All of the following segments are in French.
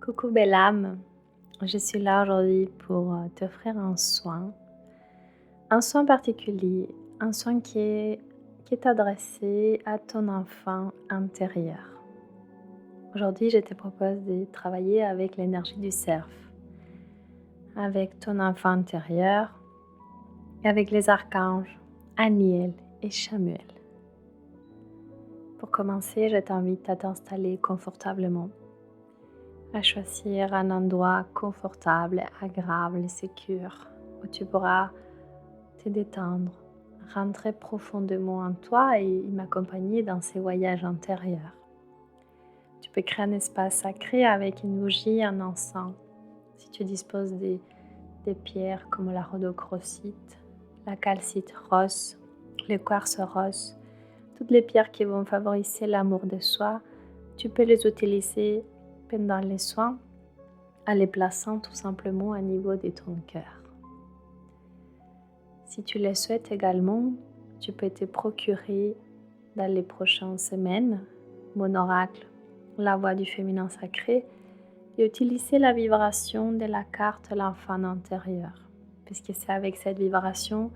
Coucou belle âme, je suis là aujourd'hui pour t'offrir un soin particulier, un soin qui est adressé à ton enfant intérieur. Aujourd'hui, je te propose de travailler avec l'énergie du cerf, avec ton enfant intérieur, et avec les archanges Aniel et Chamuel. Pour commencer, je t'invite à t'installer confortablement, à choisir un endroit confortable, agréable et sécure où tu pourras te détendre, rentrer profondément en toi et m'accompagner dans ces voyages intérieurs. Tu peux créer un espace sacré avec une bougie, un encens. Si tu disposes des pierres comme la rhodochrosite, la calcite rose, le quartz rose, toutes les pierres qui vont favoriser l'amour de soi, tu peux les utiliser pendant les soins en les plaçant tout simplement au niveau de ton cœur. Si tu le souhaites également, tu peux te procurer dans les prochaines semaines mon oracle, la voix du féminin sacré, et utiliser la vibration de la carte l'enfant intérieur, puisque c'est avec cette vibration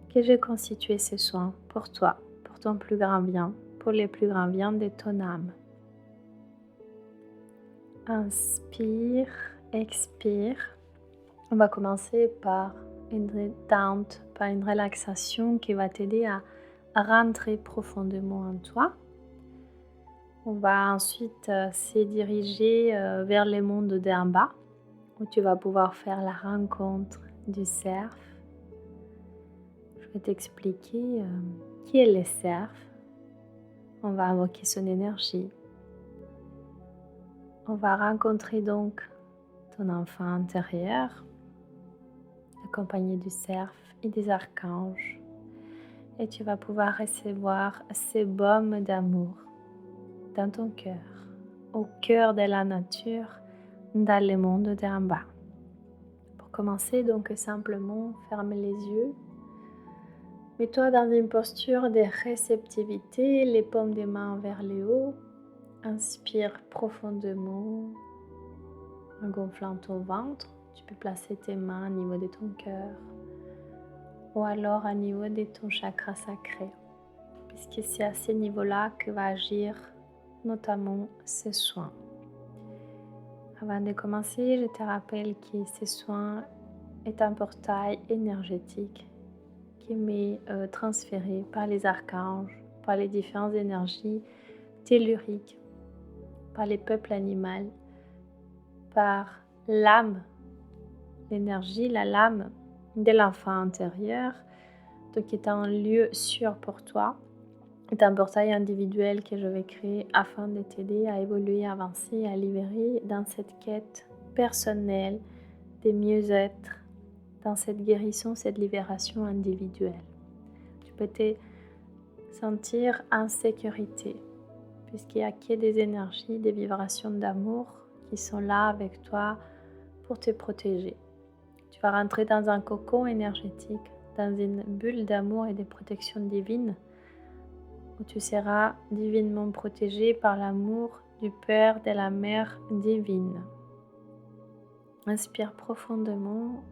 que j'ai constitué ce soin pour toi, pour ton plus grand bien, pour les plus grands biens de ton âme. Inspire, expire. On va commencer par une détente, par une relaxation qui va t'aider à rentrer profondément en toi. On va ensuite se diriger vers le monde d'en bas, où tu vas pouvoir faire la rencontre du cerf. Je vais t'expliquer qui est le cerf. On va invoquer son énergie. On va rencontrer donc ton enfant intérieur, accompagné du cerf et des archanges. Et tu vas pouvoir recevoir ces baumes d'amour dans ton cœur, au cœur de la nature, dans le monde d'en bas. Pour commencer, donc simplement, ferme les yeux. Mets-toi dans une posture de réceptivité, les paumes des mains vers le haut. Inspire profondément en gonflant ton ventre. Tu peux placer tes mains au niveau de ton cœur ou alors au niveau de ton chakra sacré, puisque c'est à ce niveau-là que va agir notamment ce soin. Avant de commencer, je te rappelle que ce soin est un portail énergétique qui m'est transféré par les archanges, par les différentes énergies telluriques, par les peuples animaux, par l'âme, l'énergie, la lame de l'enfant intérieur, donc qui est un lieu sûr pour toi, est un portail individuel que je vais créer afin de t'aider à évoluer, avancer, à libérer dans cette quête personnelle de mieux-être, dans cette guérison, cette libération individuelle. Tu peux te sentir en sécurité, puisqu'il n'y a que des énergies, des vibrations d'amour qui sont là avec toi pour te protéger. Tu vas rentrer dans un cocon énergétique, dans une bulle d'amour et de protection divine, où tu seras divinement protégé par l'amour du Père, de la Mère divine. Inspire profondément,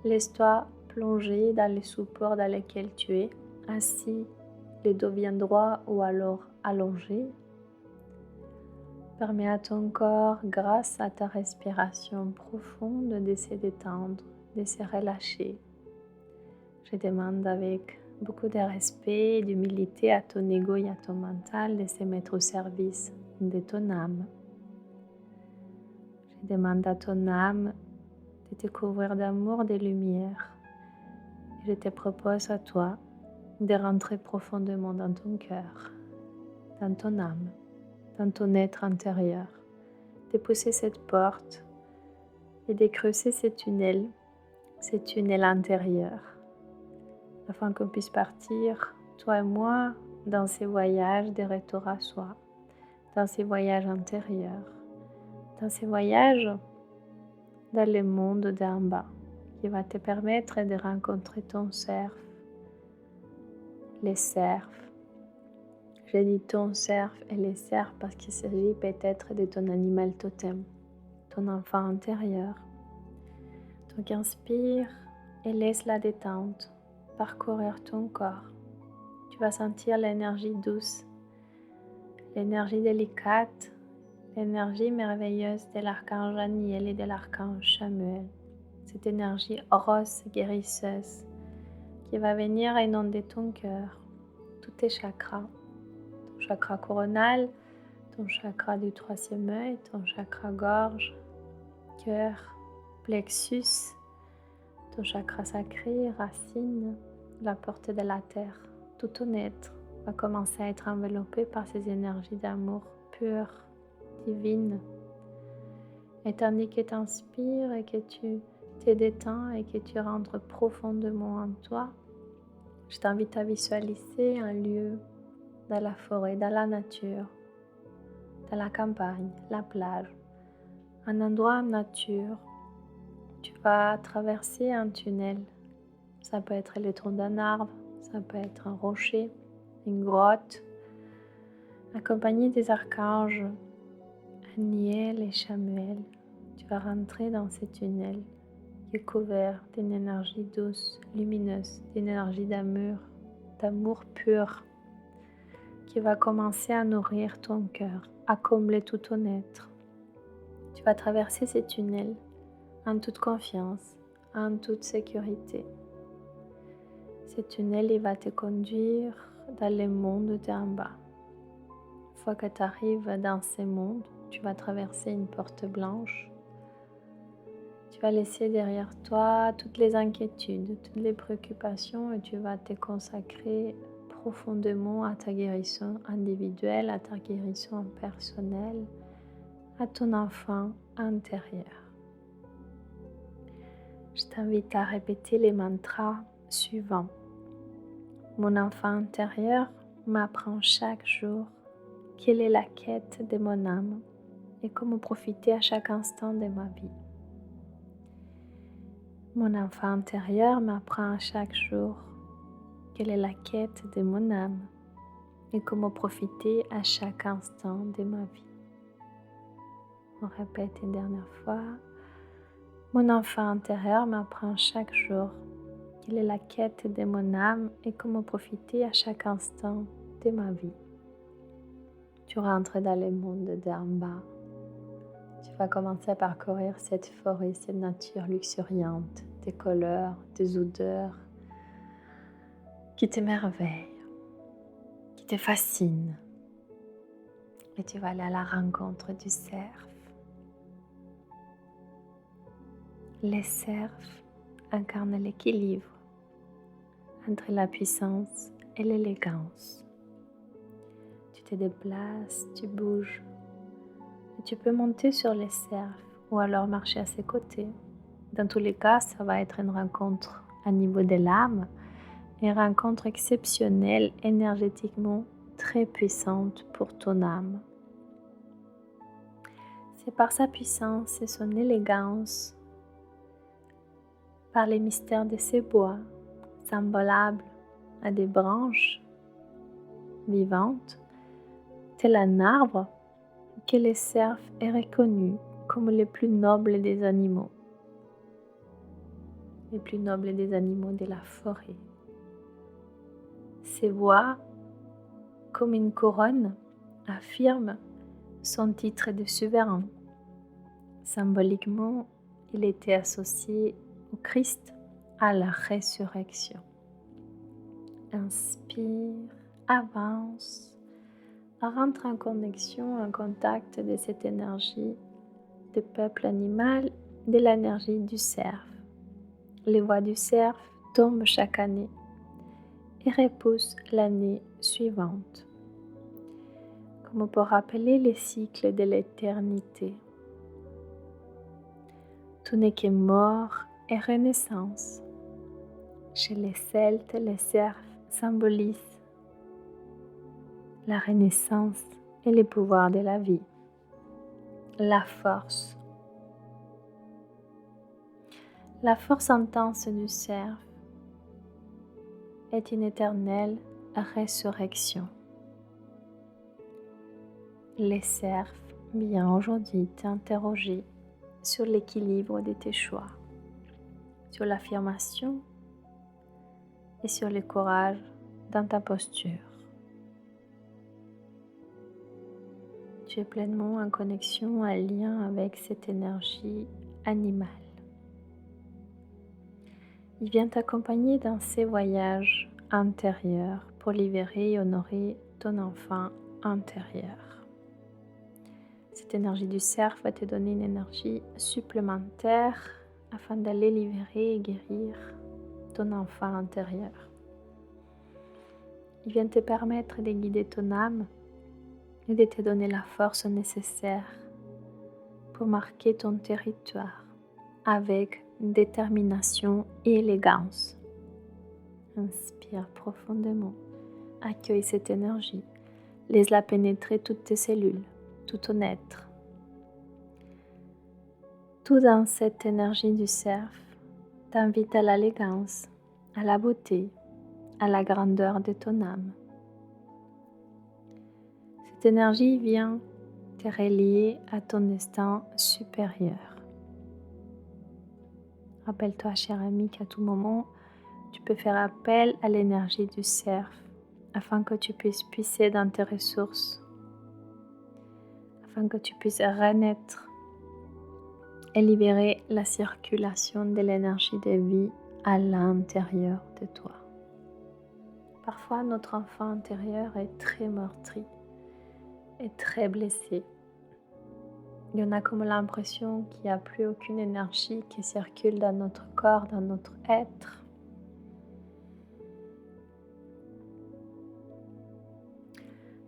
laisse-toi plonger dans le support dans lequel tu es, assis, le dos bien droit ou alors allongé. Permets à ton corps, grâce à ta respiration profonde, de se détendre, de se relâcher. Je demande avec beaucoup de respect et d'humilité à ton ego et à ton mental de se mettre au service de ton âme. Je demande à ton âme de te couvrir d'amour, de lumière. Et je te propose à toi de rentrer profondément dans ton cœur, dans ton âme, dans ton être intérieur, de pousser cette porte et de creuser ce tunnel intérieur, afin qu'on puisse partir, toi et moi, dans ces voyages de retour à soi, dans ces voyages intérieurs, dans ces voyages dans le monde d'en bas, qui va te permettre de rencontrer ton cerf, les cerfs. Je dis ton cerf et les cerfs parce qu'il s'agit peut-être de ton animal totem, ton enfant intérieur. Donc inspire et laisse la détente parcourir ton corps. Tu vas sentir l'énergie douce, l'énergie délicate, l'énergie merveilleuse de l'archange Aniel et de l'archange Samuel. Cette énergie rose guérisseuse qui va venir inonder ton cœur, tous tes chakras, ton chakra coronal, ton chakra du troisième œil, ton chakra gorge, cœur, plexus, ton chakra sacré, racine, la porte de la terre. Tout ton être va commencer à être enveloppé par ces énergies d'amour pure, divine. Et tandis que tu inspires et que tu te détends et que tu rentres profondément en toi, je t'invite à visualiser un lieu dans la forêt, dans la nature, dans la campagne, la plage, un endroit en nature. Tu vas traverser un tunnel. Ça peut être le tronc d'un arbre, ça peut être un rocher, une grotte, accompagné des archanges Aniel et Samuel. Tu vas rentrer dans ce tunnel qui est couvert d'une énergie douce, lumineuse, d'une énergie d'amour pur, qui va commencer à nourrir ton cœur, à combler tout ton être. Tu vas traverser ces tunnels en toute confiance, en toute sécurité. Ce tunnel, il va te conduire dans le monde d'en bas. Une fois que tu arrives dans ce monde, tu vas traverser une porte blanche. Tu vas laisser derrière toi toutes les inquiétudes, toutes les préoccupations et tu vas te consacrer profondément à ta guérison individuelle, à ta guérison personnelle, à ton enfant intérieur. Je t'invite à répéter les mantras suivants. Mon enfant intérieur m'apprend chaque jour quelle est la quête de mon âme et comment profiter à chaque instant de ma vie. Mon enfant intérieur m'apprend à chaque jour quelle est la quête de mon âme et comment profiter à chaque instant de ma vie. On répète une dernière fois. Mon enfant intérieur m'apprend chaque jour quelle est la quête de mon âme et comment profiter à chaque instant de ma vie. Tu rentres dans le monde d'en bas. Tu vas commencer à parcourir cette forêt, cette nature luxuriante, des couleurs, des odeurs qui t'émerveillent, qui te fascinent. Et tu vas aller à la rencontre du cerf. Les cerfs incarnent l'équilibre entre la puissance et l'élégance. Tu te déplaces, tu bouges. Et tu peux monter sur les cerfs ou alors marcher à ses côtés. Dans tous les cas, ça va être une rencontre à niveau de l'âme, une rencontre exceptionnelle, énergétiquement très puissante pour ton âme. C'est par sa puissance et son élégance, par les mystères de ces bois, semblables à des branches vivantes, tel un arbre, que le cerf est reconnu comme le plus noble des animaux, le plus noble des animaux de la forêt. Ses voix, comme une couronne, affirment son titre de souverain. Symboliquement, il était associé au Christ, à la résurrection. Inspire, avance, rentre en connexion, en contact de cette énergie du peuple animal, de l'énergie du cerf. Les voix du cerf tombent chaque année et repoussent l'année suivante, comme pour rappeler les cycles de l'éternité. Tout n'est que mort et renaissance. Chez les Celtes, les cerfs symbolisent la renaissance et le pouvoir de la vie, la force. La force intense du cerf est une éternelle résurrection. Les cerfs viennent aujourd'hui t'interroger sur l'équilibre de tes choix, sur l'affirmation et sur le courage dans ta posture. Tu es pleinement en connexion, en lien avec cette énergie animale. Il vient t'accompagner dans ces voyages intérieurs pour libérer et honorer ton enfant intérieur. Cette énergie du cerf va te donner une énergie supplémentaire afin d'aller libérer et guérir ton enfant intérieur. Il vient te permettre de guider ton âme et de te donner la force nécessaire pour marquer ton territoire avec détermination et élégance. Inspire profondément, accueille cette énergie, laisse-la pénétrer toutes tes cellules, tout ton être. Tout dans cette énergie du cerf t'invite à l'élégance, à la beauté, à la grandeur de ton âme. Cette énergie vient te relier à ton destin supérieur. Rappelle-toi, cher ami, qu'à tout moment, tu peux faire appel à l'énergie du cerf afin que tu puisses puiser dans tes ressources, afin que tu puisses renaître et libérer la circulation de l'énergie de vie à l'intérieur de toi. Parfois, notre enfant intérieur est très meurtri et très blessé. Il y en a comme l'impression qu'il n'y a plus aucune énergie qui circule dans notre corps, dans notre être.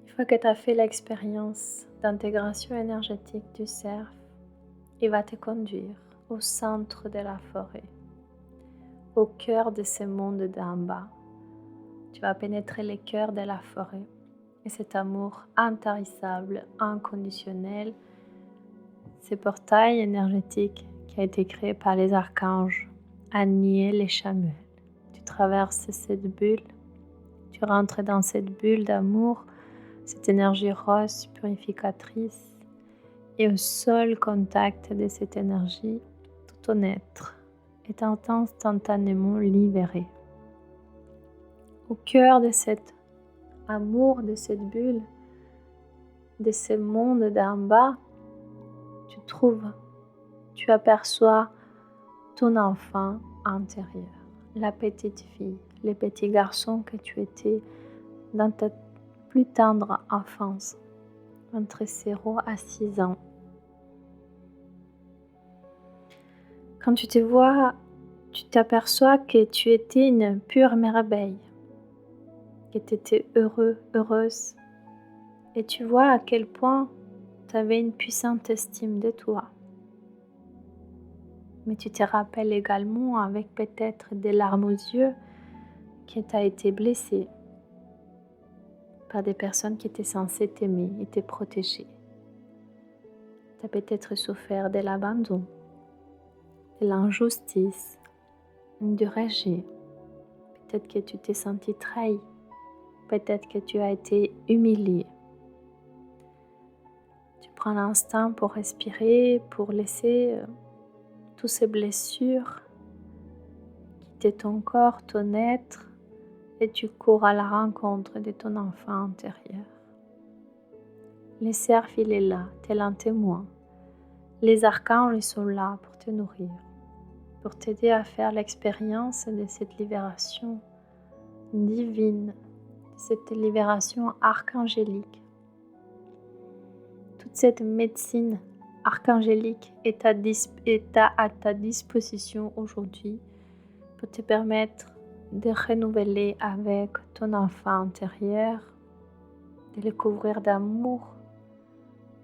Une fois que tu as fait l'expérience d'intégration énergétique du cerf, il va te conduire au centre de la forêt, au cœur de ce monde d'en bas. Tu vas pénétrer le cœur de la forêt et cet amour intarissable, inconditionnel, ce portail énergétique qui a été créé par les archanges, Aniel et Chamuel. Tu traverses cette bulle, tu rentres dans cette bulle d'amour, cette énergie rose purificatrice, et au seul contact de cette énergie, tout ton être est instantanément libéré. Au cœur de cet amour, de cette bulle, de ce monde d'en bas, tu aperçois ton enfant intérieur, la petite fille, le petit garçon que tu étais dans ta plus tendre enfance, entre 0 à 6 ans. Quand tu te vois, tu t'aperçois que tu étais une pure merveille, que tu étais heureux, heureuse, et tu vois à quel point tu avais une puissante estime de toi. Mais tu te rappelles également avec peut-être des larmes aux yeux que tu as été blessée par des personnes qui étaient censées t'aimer et te protéger. Tu as peut-être souffert de l'abandon, de l'injustice, du rejet. Peut-être que tu t'es senti trahi. Peut-être que tu as été humilié. Tu prends l'instant pour respirer, pour laisser toutes ces blessures quitter ton corps, ton être, et tu cours à la rencontre de ton enfant intérieur. Le cerf, il est là, tel un témoin. Les archanges, ils sont là pour te nourrir, pour t'aider à faire l'expérience de cette libération divine, cette libération archangélique. Toute cette médecine archangélique est à ta disposition aujourd'hui pour te permettre de renouveler avec ton enfant intérieur, de le couvrir d'amour,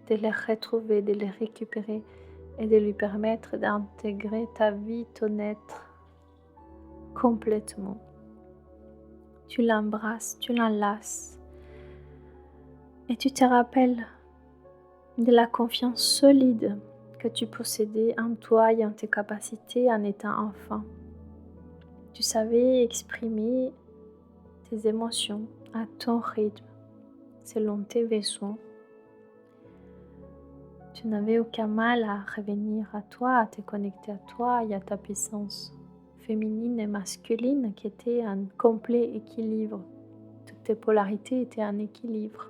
de le retrouver, de le récupérer et de lui permettre d'intégrer ta vie, ton être complètement. Tu l'embrasses, tu l'enlaces et tu te rappelles de la confiance solide que tu possédais en toi et en tes capacités en étant enfant. Tu savais exprimer tes émotions à ton rythme, selon tes besoins. Tu tu n'avais aucun mal à revenir à toi, à te connecter à toi et à ta puissance féminine et masculine qui était un complet équilibre. Toutes tes polarités étaient en équilibre.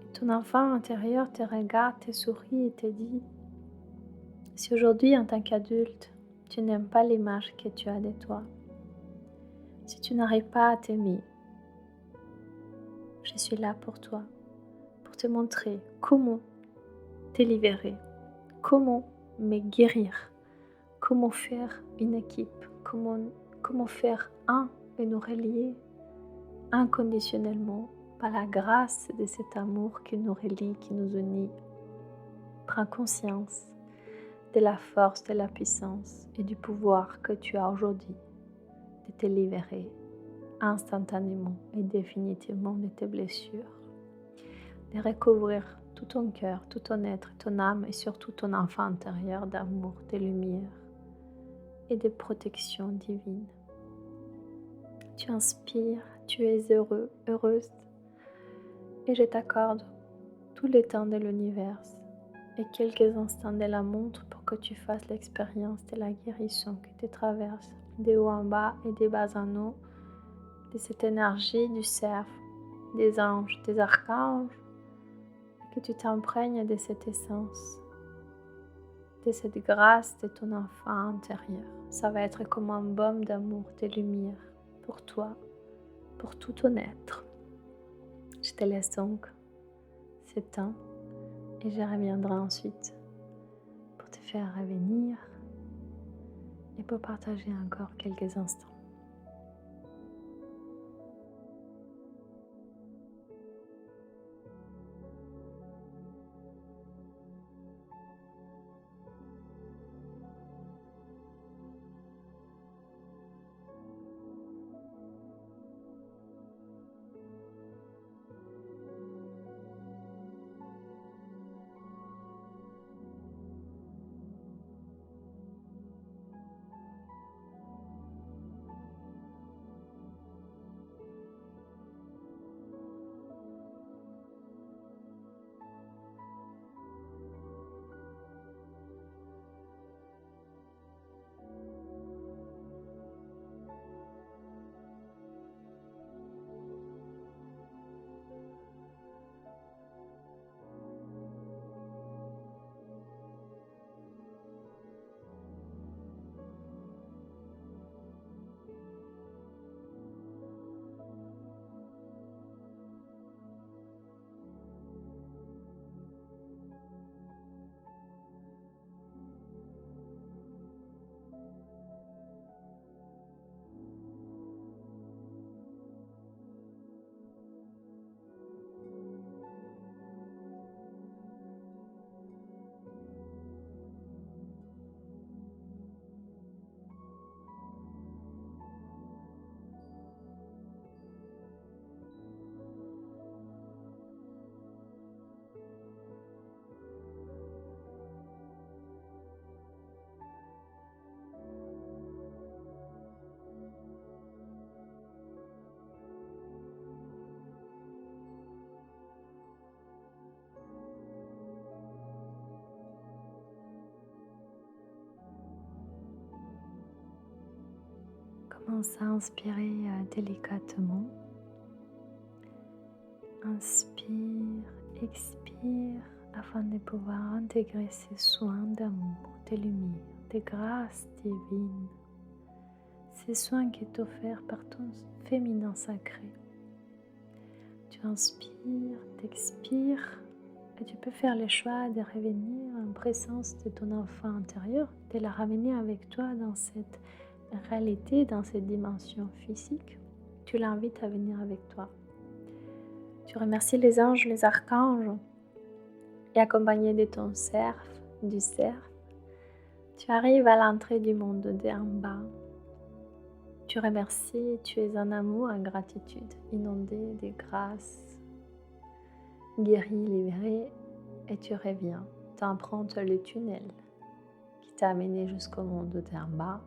Et ton enfant intérieur te regarde, te sourit et te dit, si aujourd'hui en tant qu'adulte, tu n'aimes pas l'image que tu as de toi, si tu n'arrives pas à t'aimer, je suis là pour toi, pour te montrer comment te libérer, comment me guérir, comment faire une équipe, comment faire un et nous relier inconditionnellement par la grâce de cet amour qui nous relie, qui nous unit. Prends conscience de la force, de la puissance et du pouvoir que tu as aujourd'hui de te libérer instantanément et définitivement de tes blessures, de recouvrir tout ton cœur, tout ton être, ton âme et surtout ton enfant intérieur d'amour, de lumière et de protection divine. Tu inspires, tu es heureux, heureuse et je t'accorde tout le temps de l'univers et quelques instants de la montre pour que tu fasses l'expérience de la guérison qui te traverse de haut en bas et de bas en haut, de cette énergie du cerf, des anges, des archanges, et que tu t'imprègnes de cette essence, de cette grâce de ton enfant intérieur. Ça va être comme un baume d'amour, de lumière pour toi, pour tout ton être. Je te laisse donc ce temps et je reviendrai ensuite pour te faire revenir et pour partager encore quelques instants. Commence à inspirer délicatement. Inspire, expire afin de pouvoir intégrer ces soins d'amour, de lumière, de grâce divine. Ces soins qui est offert par ton féminin sacré. Tu inspires, t'expires et tu peux faire le choix de revenir en présence de ton enfant intérieur, de la ramener avec toi dans cette réalité, dans cette dimension physique. Tu l'invites à venir avec toi. Tu remercies les anges, les archanges et accompagné de ton cerf, du cerf, tu arrives à l'entrée du monde d'en bas. Tu remercies, tu es en amour, en gratitude, inondé de grâce, guéri, libéré, et tu reviens, t'empruntes le tunnel qui t'a amené jusqu'au monde d'en bas.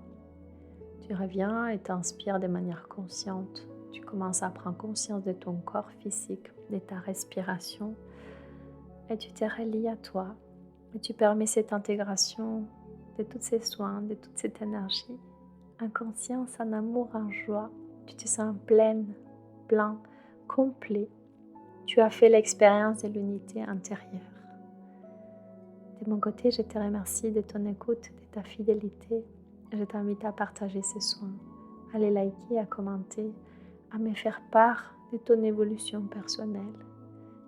Tu reviens et t'inspires de manière consciente. Tu commences à prendre conscience de ton corps physique, de ta respiration, et tu te relis à toi. Et tu permets cette intégration de tous ces soins, de toute cette énergie, en conscience, en amour, en joie. Tu te sens pleine, plein, complet. Tu as fait l'expérience de l'unité intérieure. De mon côté, je te remercie de ton écoute, de ta fidélité. Je t'invite à partager ces soins, à les liker, à commenter, à me faire part de ton évolution personnelle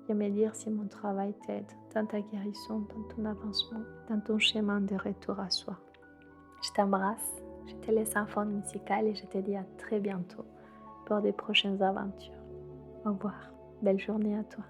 et à me dire si mon travail t'aide dans ta guérison, dans ton avancement, dans ton chemin de retour à soi. Je t'embrasse, je te laisse en fond musical et je te dis à très bientôt pour des prochaines aventures. Au revoir, belle journée à toi.